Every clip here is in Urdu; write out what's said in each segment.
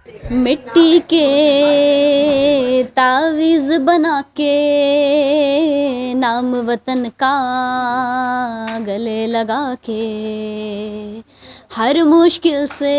مٹی کے تعویذ بنا کے نام وطن کا گلے لگا کے ہر مشکل سے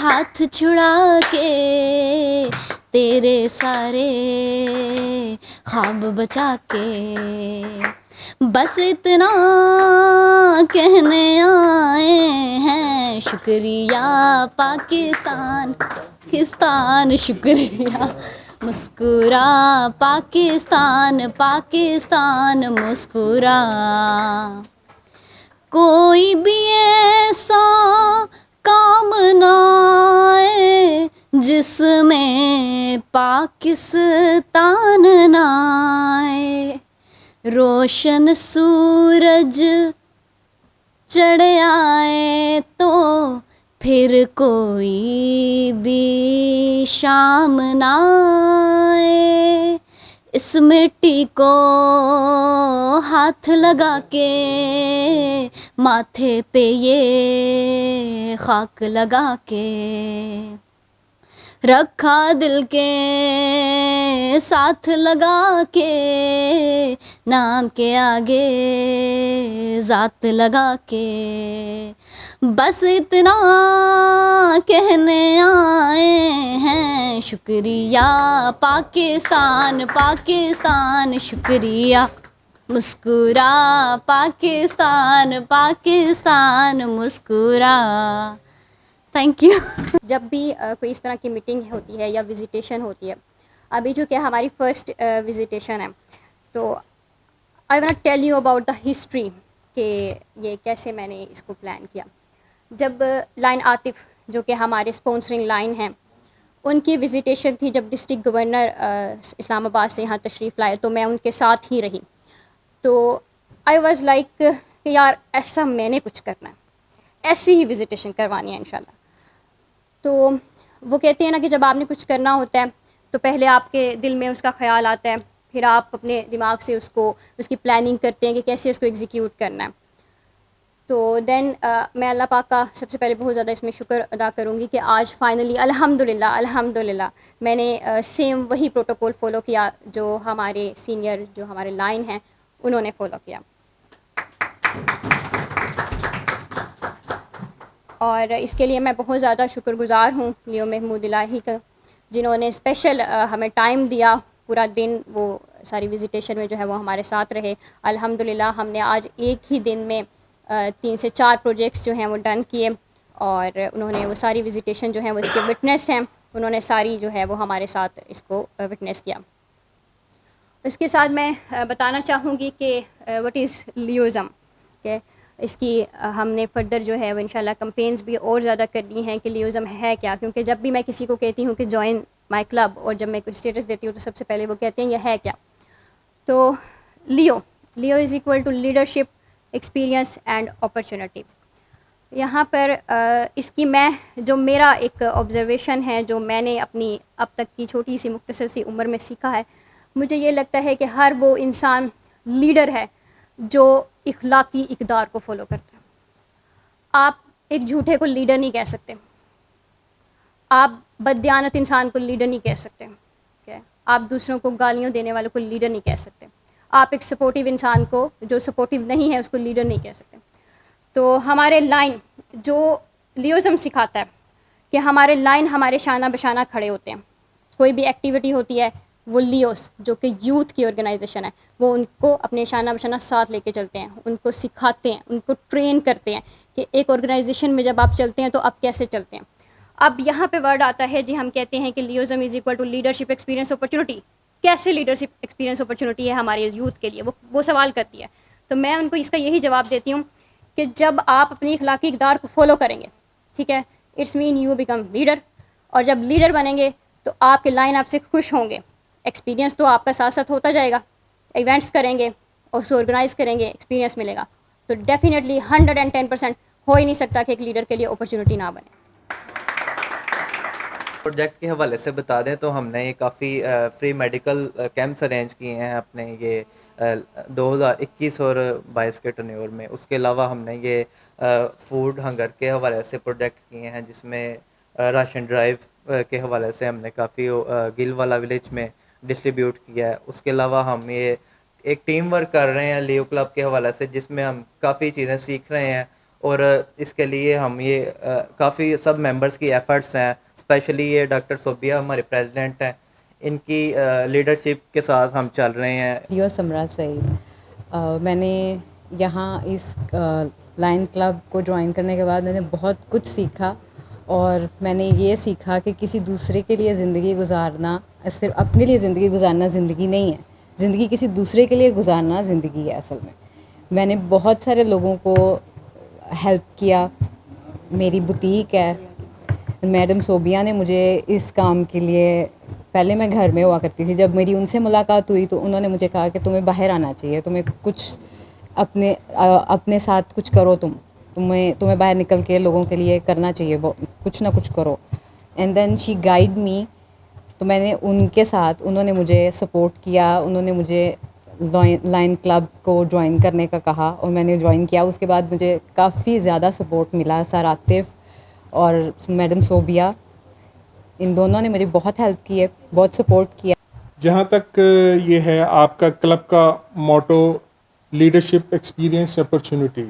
ہاتھ چھڑا کے تیرے سارے خواب بچا کے بس اتنا کہنے آئے ہیں، شکریہ پاکستان پاکستان، شکریہ مسکرا پاکستان پاکستان مسکرا. کوئی بھی ایسا کام نہ آئے جس میں پاکستان نہ آئے، روشن سورج چڑھ آئے تو پھر کوئی بھی شام نہ آئے، اس مٹی کو ہاتھ لگا کے ماتھے پہ یہ خاک لگا کے رکھا دل کے ساتھ لگا کے نام کے آگے ذات لگا کے بس اتنا کہنے آئے ہیں، شکریہ پاکستان پاکستان، شکریہ مسکرا پاکستان پاکستان مسکرا. Thank you. جب بھی کوئی اس طرح کی میٹنگ ہوتی ہے یا وزیٹیشن ہوتی ہے، ابھی جو کہ ہماری فرسٹ وزیٹیشن ہے، تو I want tell you about the history کہ یہ کیسے میں نے اس کو پلان کیا. جب لائن عاطف جو کہ ہمارے اسپانسرنگ لائن ہیں، ان کی وزیٹیشن تھی جب ڈسٹرکٹ گورنر اسلام آباد سے یہاں تشریف لائے، تو میں ان کے ساتھ ہی رہی. تو آئی واز لائک کہ یار ایسا میں نے کچھ کرنا ہے، ایسی ہی وزیٹیشن کروانی ہے انشاءاللہ. تو وہ کہتے ہیں نا کہ جب آپ نے کچھ کرنا ہوتا ہے تو پہلے آپ کے دل میں اس کا خیال آتا ہے، پھر آپ اپنے دماغ سے اس کی پلاننگ کرتے ہیں کہ کیسے اس کو ایگزیکیوٹ کرنا ہے. تو دین میں اللہ پاک کا سب سے پہلے بہت زیادہ اس میں شکر ادا کروں گی کہ آج فائنلی الحمدللہ میں نے سیم وہی پروٹوکول فالو کیا جو ہمارے سینئر جو ہمارے لائن ہیں انہوں نے فالو کیا. اور اس کے لیے میں بہت زیادہ شکر گزار ہوں لیو محمود الہی کا، جنہوں نے اسپیشل ہمیں ٹائم دیا، پورا دن وہ ساری وزیٹیشن میں جو ہے وہ ہمارے ساتھ رہے. الحمدللہ ہم نے آج ایک ہی دن میں 3 سے 4 پروجیکٹس جو ہیں وہ ڈن کیے، اور انہوں نے وہ ساری وزیٹیشن جو ہیں وہ اس کے وٹنس ہیں، انہوں نے ساری جو ہے وہ ہمارے ساتھ اس کو وٹنس کیا. اس کے ساتھ میں بتانا چاہوں گی کہ وٹ از لیوزم، کہ اس کی ہم نے فردر جو ہے وہ انشاءاللہ کمپینز بھی اور زیادہ کرنی ہیں کہ لیوزم ہے کیا. کیونکہ جب بھی میں کسی کو کہتی ہوں کہ جوائن مائی کلب، اور جب میں کوئی اسٹیٹس دیتی ہوں تو سب سے پہلے وہ کہتے ہیں یہ ہے کیا. تو Leo is equal to leadership, experience and opportunity. یہاں پر اس کی میں جو میرا ایک آبزرویشن ہے، جو میں نے اپنی اب تک کی چھوٹی سی مختصر سی عمر میں سیکھا ہے، مجھے یہ لگتا ہے کہ ہر وہ انسان لیڈر ہے جو اخلاقی اقدار کو فالو کرتا ہے. آپ ایک جھوٹے کو لیڈر نہیں کہہ سکتے، آپ بددیانت انسان کو لیڈر نہیں کہہ سکتے، آپ دوسروں کو گالیاں دینے والوں کو لیڈر نہیں کہہ سکتے، آپ ایک سپورٹیو انسان کو جو سپورٹیو نہیں ہے اس کو لیڈر نہیں کہہ سکتے. تو ہمارے لائن جو لیوزم سکھاتا ہے کہ ہمارے لائن ہمارے شانہ بشانہ کھڑے ہوتے ہیں. کوئی بھی ایکٹیویٹی ہوتی ہے، وہ لیوس جو کہ یوتھ کی آرگنائزیشن ہے، وہ ان کو اپنے شانہ بشانہ ساتھ لے کے چلتے ہیں، ان کو سکھاتے ہیں، ان کو ٹرین کرتے ہیں کہ ایک آرگنائزیشن میں جب آپ چلتے ہیں تو آپ کیسے چلتے ہیں. اب یہاں پہ ورڈ آتا ہے جی، ہم کہتے ہیں کہ Leoism is equal to leadership experience opportunity. کیسے لیڈرشپ ایکسپیرینس اپرچونٹی ہے ہمارے یوتھ کے لیے، وہ سوال کرتی ہے. تو میں ان کو اس کا یہی جواب دیتی ہوں کہ جب آپ اپنی اخلاقی اقدار کو فالو کریں گے، ٹھیک ہے، it's mean you become leader. اور جب لیڈر بنیں گے تو آپ کے لائن آپ سے خوش ہوں گے. ایکسپیرینس تو آپ کا ساتھ ساتھ ہوتا جائے گا، ایونٹس کریں گے اور اسے آرگنائز کریں گے، ایکسپیرینس ملے گا. تو ڈیفینیٹلی 110% ہو ہی نہیں سکتا کہ ایک لیڈر کے لیے اپرچونٹی نہ بنے. پروجیکٹ کے حوالے سے بتا دیں تو ہم نے یہ کافی فری میڈیکل کیمپس ارینج کیے ہیں اپنے یہ 2021 اور 22 کے ٹرنیور میں. اس کے علاوہ ہم نے یہ فوڈ ہنگر کے حوالے سے پروجیکٹ کیے ہیں، جس میں راشن ڈرائیو کے حوالے سے ہم نے کافی گل والا ولیج میں ڈسٹریبیوٹ کیا ہے. اس کے علاوہ ہم یہ ایک ٹیم ورک کر رہے ہیں لیو کلب کے حوالے سے, جس میں ہم کافی چیزیں سیکھ رہے ہیں, اور اس کے لیے ہم یہ کافی سب ممبرس کی ایفرٹس ہیں, اسپیشلی یہ ڈاکٹر صوبیہ ہمارے پریزیڈنٹ ہیں, ان کی لیڈرشپ کے ساتھ ہم چل رہے ہیں. لیو سمرا سعید. میں نے یہاں اس لائن کلب کو جوائن کرنے کے بعد میں نے بہت کچھ سیکھا, اور میں نے یہ سیکھا کہ کسی دوسرے کے لیے زندگی گزارنا صرف اپنے لیے زندگی گزارنا زندگی نہیں ہے, زندگی کسی دوسرے کے لیے گزارنا زندگی ہے اصل میں. میں نے بہت سارے لوگوں کو ہیلپ کیا. میری بوتیک ہے, میڈم صوبیہ نے مجھے اس کام کے لیے, پہلے میں گھر میں ہوا کرتی تھی, جب میری ان سے ملاقات ہوئی تو انہوں نے مجھے کہا کہ تمہیں باہر آنا چاہیے, تمہیں کچھ اپنے ساتھ کچھ کرو, تمہیں باہر نکل کے لوگوں کے لیے کرنا چاہیے, کچھ نہ کچھ کرو. And then she guide me. تو میں نے ان کے ساتھ, انہوں نے مجھے سپورٹ کیا, انہوں نے مجھے لائن کلب کو جوائن کرنے کا کہا, اور میں نے جوائن کیا. اس کے بعد مجھے کافی زیادہ سپورٹ ملا. سر عاطف اور میڈم صوبیہ, ان دونوں نے مجھے بہت ہیلپ کی ہے, بہت سپورٹ کیا. جہاں تک یہ ہے آپ کا کلب کا موٹو لیڈرشپ ایکسپیرینس اپرچونٹی,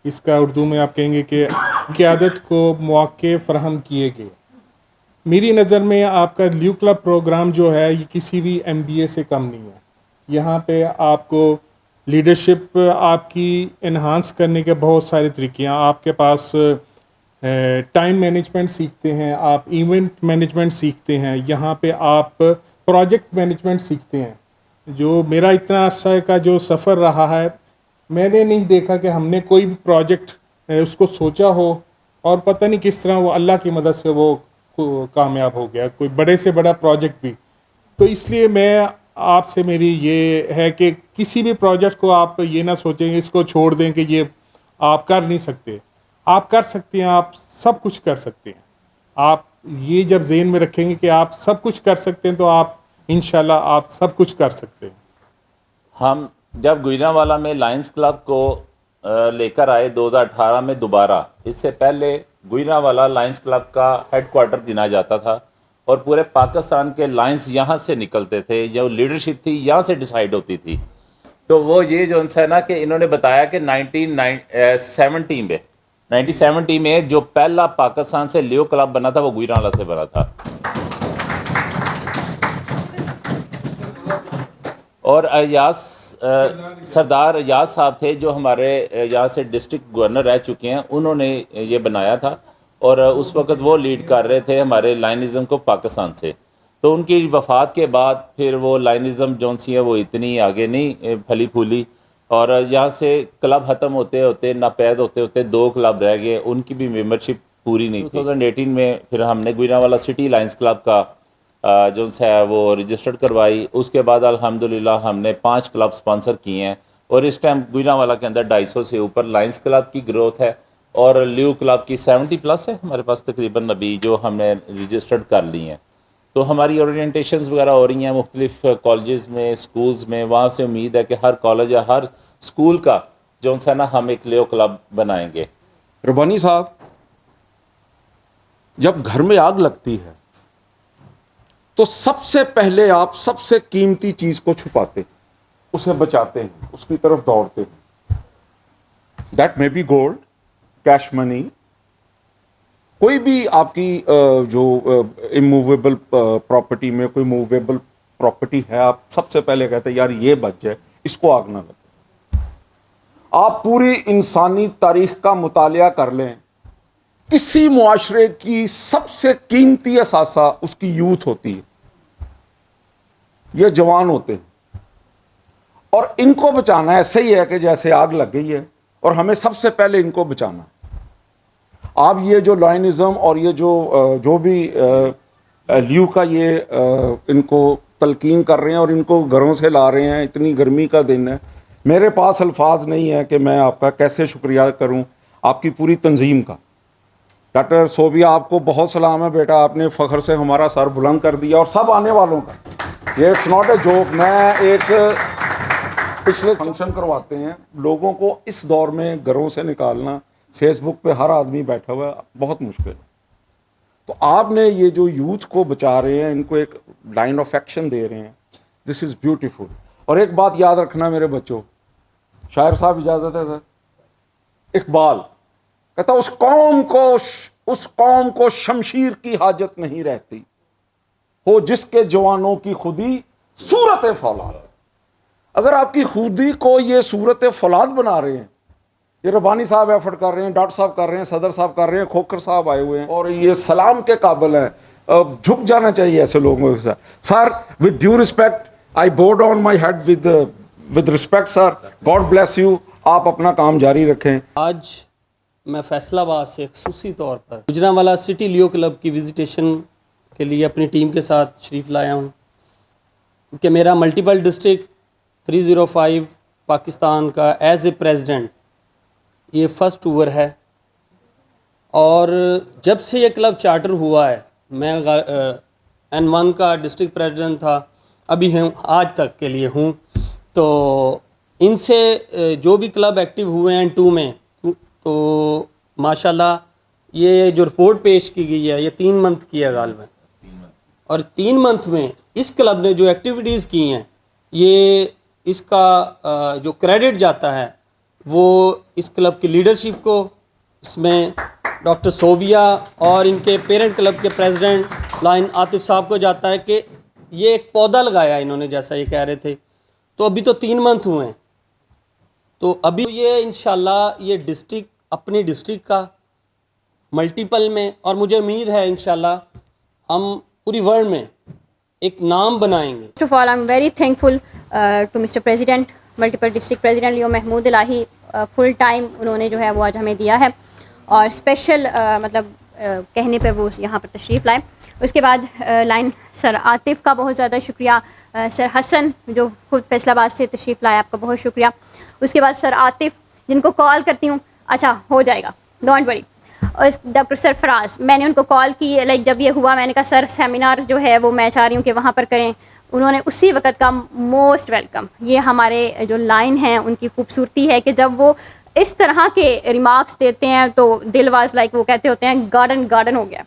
اس کا اردو میں آپ کہیں گے کہ قیادت کو مواقع فراہم کیے گئے. میری نظر میں آپ کا لیو کلب پروگرام جو ہے یہ کسی بھی ایم بی اے سے کم نہیں ہے. یہاں پہ آپ کو لیڈرشپ آپ کی انہانس کرنے کے بہت سارے طریقے ہیں. آپ کے پاس ٹائم مینجمنٹ سیکھتے ہیں, آپ ایونٹ مینجمنٹ سیکھتے ہیں, یہاں پہ آپ پروجیکٹ مینجمنٹ سیکھتے ہیں. جو میرا اتنا عرصہ کا جو سفر رہا ہے, میں نے نہیں دیکھا کہ ہم نے کوئی بھی پروجیکٹ اس کو سوچا ہو اور پتہ نہیں کس طرح وہ اللہ کی مدد سے وہ کامیاب ہو گیا, کوئی بڑے سے بڑا پروجیکٹ بھی. تو اس لیے میں آپ سے میری یہ ہے کہ کسی بھی پروجیکٹ کو آپ یہ نہ سوچیں کہ اس کو چھوڑ دیں کہ یہ آپ کر نہیں سکتے. آپ کر سکتے ہیں, آپ سب کچھ کر سکتے ہیں. آپ یہ جب ذہن میں رکھیں گے کہ آپ سب کچھ کر سکتے ہیں تو آپ انشاءاللہ آپ سب کچھ کر سکتے ہیں. ہم جب گوجرانوالہ میں لائنز کلب کو لے کر آئے 2018 میں دوبارہ, اس سے پہلے گوجرانوالہ لائنز کلب کا ہیڈ کوارٹر گنا جاتا تھا, اور پورے پاکستان کے لائنز یہاں سے نکلتے تھے, جو لیڈرشپ تھی یہاں سے ڈیسائیڈ ہوتی تھی. تو وہ یہ جو ان سے نا کہ انہوں نے بتایا کہ 1970 میں جو پہلا پاکستان سے لیو کلب بنا تھا وہ گوجرانوالہ سے بنا تھا. اور سردار ایاز صاحب تھے جو ہمارے یہاں سے ڈسٹرکٹ گورنر رہ چکے ہیں, انہوں نے یہ بنایا تھا, اور اس وقت وہ لیڈ کر رہے تھے ہمارے لائنزم کو پاکستان سے. تو ان کی وفات کے بعد پھر وہ لائنزم جون سی ہے وہ اتنی آگے نہیں پھلی پھولی, اور یہاں سے کلب ختم ہوتے ہوتے ناپید ہوتے ہوتے 2 کلب رہ گئے, ان کی بھی ممبرشپ پوری نہیں تھی. 2018 میں پھر ہم نے گوجرانوالہ سٹی لائنز کلب کا جو ہے وہ رجسٹرڈ کروائی. اس کے بعد الحمدللہ ہم نے 5 کلب سپانسر کیے ہیں, اور اس ٹائم گوجرانوالہ کے اندر 250 سے اوپر لائنز کلب کی گروتھ ہے, اور لیو کلب کی 70+ ہے ہمارے پاس تقریباً ابھی جو ہم نے رجسٹرڈ کر لی ہیں. تو ہماری اورینٹیشنز وغیرہ ہو رہی ہیں مختلف کالجز میں, سکولز میں. وہاں سے امید ہے کہ ہر کالج یا ہر سکول کا جو ہے نا ہم ایک لیو کلب بنائیں گے. ربانی صاحب, جب گھر میں آگ لگتی ہے تو سب سے پہلے آپ سب سے قیمتی چیز کو چھپاتے ہیں, اسے بچاتے ہیں, اس کی طرف دوڑتے ہیں. That may be gold, cash money, کوئی بھی آپ کی جو اموویبل پراپرٹی میں کوئی موویبل پراپرٹی ہے, آپ سب سے پہلے کہتے ہیں یار یہ بچ جائے, اس کو آگ نہ لگے. آپ پوری انسانی تاریخ کا مطالعہ کر لیں, کسی معاشرے کی سب سے قیمتی اثاثہ اس کی یوتھ ہوتی ہے, یہ جوان ہوتے ہیں, اور ان کو بچانا ایسے ہی ہے کہ جیسے آگ لگ گئی ہے, اور ہمیں سب سے پہلے ان کو بچانا ہے. آپ یہ جو لائنزم اور یہ جو بھی لیو کا یہ ان کو تلقین کر رہے ہیں اور ان کو گھروں سے لا رہے ہیں, اتنی گرمی کا دن ہے, میرے پاس الفاظ نہیں ہے کہ میں آپ کا کیسے شکریہ کروں, آپ کی پوری تنظیم کا. ڈاکٹر صوبیہ آپ کو بہت سلام ہے بیٹا, آپ نے فخر سے ہمارا سر بلند کر دیا, اور سب آنے والوں کا. یہ اٹس ناٹ اے جوک. میں ایک پچھلے فنکشن کرواتے ہیں, لوگوں کو اس دور میں گھروں سے نکالنا, فیس بک پہ ہر آدمی بیٹھا ہوا ہے, بہت مشکل ہے. تو آپ نے یہ جو یوتھ کو بچا رہے ہیں, ان کو ایک لائن آف ایکشن دے رہے ہیں, دس از بیوٹیفل. اور ایک بات یاد رکھنا میرے بچوں, شاعر صاحب اجازت ہے سر, اقبال کہتا اس قوم کو شمشیر کی حاجت نہیں رہتی, ہو جس کے جوانوں کی خودی صورت فولاد. اگر آپ کی خودی کو یہ صورت فولاد بنا رہے ہیں, یہ ربانی صاحب ایفرٹ کر رہے ہیں, ڈاکٹر صاحب کر رہے ہیں, صدر صاحب کر رہے ہیں, کھوکھر صاحب آئے ہوئے ہیں, اور یہ سلام کے قابل ہیں, جھک جانا چاہیے ایسے لوگوں کے ساتھ. Sir with due respect, I bow down my head with respect sir, God bless you, آپ اپنا کام جاری رکھیں. آج میں فیصل آباد سے خصوصی طور پر گوجرانوالہ سٹی لیو کلب کی وزیٹیشن کے لیے اپنی ٹیم کے ساتھ تشریف لایا ہوں, کہ میرا ملٹیپل ڈسٹرکٹ 305 پاکستان کا ایز اے پریزیڈنٹ یہ فرسٹ ٹور ہے. اور جب سے یہ کلب چارٹر ہوا ہے, میں N1 کا ڈسٹرکٹ پریزیڈنٹ تھا, ابھی ہوں, آج تک کے لیے ہوں. تو ان سے جو بھی کلب ایکٹیو ہوئے ہیں N2 میں, تو ماشاءاللہ یہ جو رپورٹ پیش کی گئی ہے یہ 3 منتھ کی ہے غالباً, اور 3 منتھ میں اس کلب نے جو ایکٹیویٹیز کی ہیں, یہ اس کا جو کریڈٹ جاتا ہے وہ اس کلب کی لیڈرشپ کو, اس میں ڈاکٹر صوبیہ اور ان کے پیرنٹ کلب کے پریزیڈنٹ لائن عاطف صاحب کو جاتا ہے, کہ یہ ایک پودا لگایا انہوں نے, جیسا یہ کہہ رہے تھے. تو ابھی تو 3 منتھ ہوئے ہیں, تو ابھی یہ انشاءاللہ یہ ڈسٹرکٹ اپنی ڈسٹرکٹ کا ملٹیپل میں, اور مجھے امید ہے انشاءاللہ ہم پوری ورلڈ میں ایک نام بنائیں گے. First of all, I'm very thankful to Mr. President, Multiple District President لیو محمود الہی. فل ٹائم انہوں نے جو ہے وہ آج ہمیں دیا ہے, اور اسپیشل مطلب کہنے پہ وہ یہاں پر تشریف لائے. اس کے بعد لائن سر عاطف کا بہت زیادہ شکریہ, سر حسن جو خود فیصل آباد سے تشریف لائے, آپ کا بہت شکریہ. اس کے بعد سر عاطف جن کو کال کرتی ہوں, اچھا ہو جائے گا ڈونٹ وری. اور ڈاکٹر سرفراز, میں نے ان کو کال کی, لائک جب یہ ہوا میں نے کہا سر سیمینار جو ہے وہ میں چاہ رہی ہوں کہ وہاں پر کریں. انہوں نے اسی وقت کہا موسٹ ویلکم. یہ ہمارے جو لائن ہیں ان کی خوبصورتی ہے کہ جب وہ اس طرح کے ریمارکس دیتے ہیں تو دل واز لائک وہ کہتے ہوتے ہیں گارڈن ہو گیا.